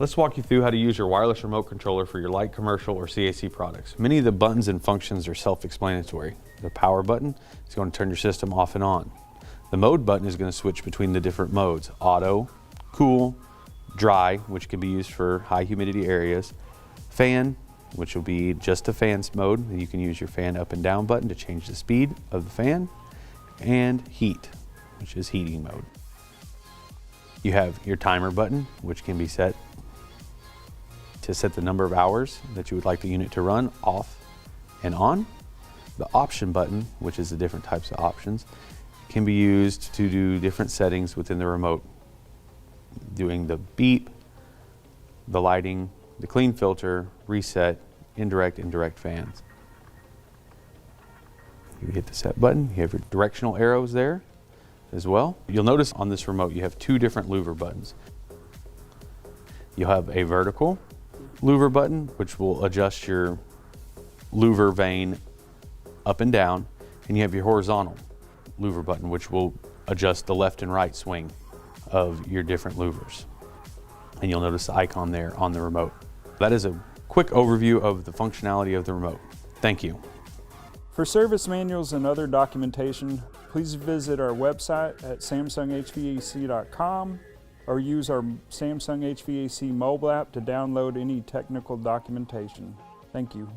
Let's walk you through how to use your wireless remote controller for your light commercial or CAC products. Many of the buttons and functions are self-explanatory. The power button is going to turn your system off and on. The mode button is going to switch between the different modes: auto, cool, dry, which can be used for high humidity areas, fan, which will be just a fan's mode. You can use your fan up and down button to change the speed of the fan, and heat, which is heating mode. You have your timer button, which can be set to set the number of hours that you would like the unit to run off and on. The option button, which is the different types of options, can be used to do different settings within the remote, doing the beep, the lighting, the clean filter, reset, indirect and direct fans. You hit the set button, you have your directional arrows there as well. You'll notice on this remote you have two different louver buttons. You'll have a vertical louver button, which will adjust your louver vane up and down, and you have your horizontal louver button, which will adjust the left and right swing of your different louvers. And you'll notice the icon there on the remote. That is a quick overview of the functionality of the remote. Thank you. For service manuals and other documentation, please visit our website at samsunghvac.com or use our Samsung HVAC mobile app to download any technical documentation. Thank you.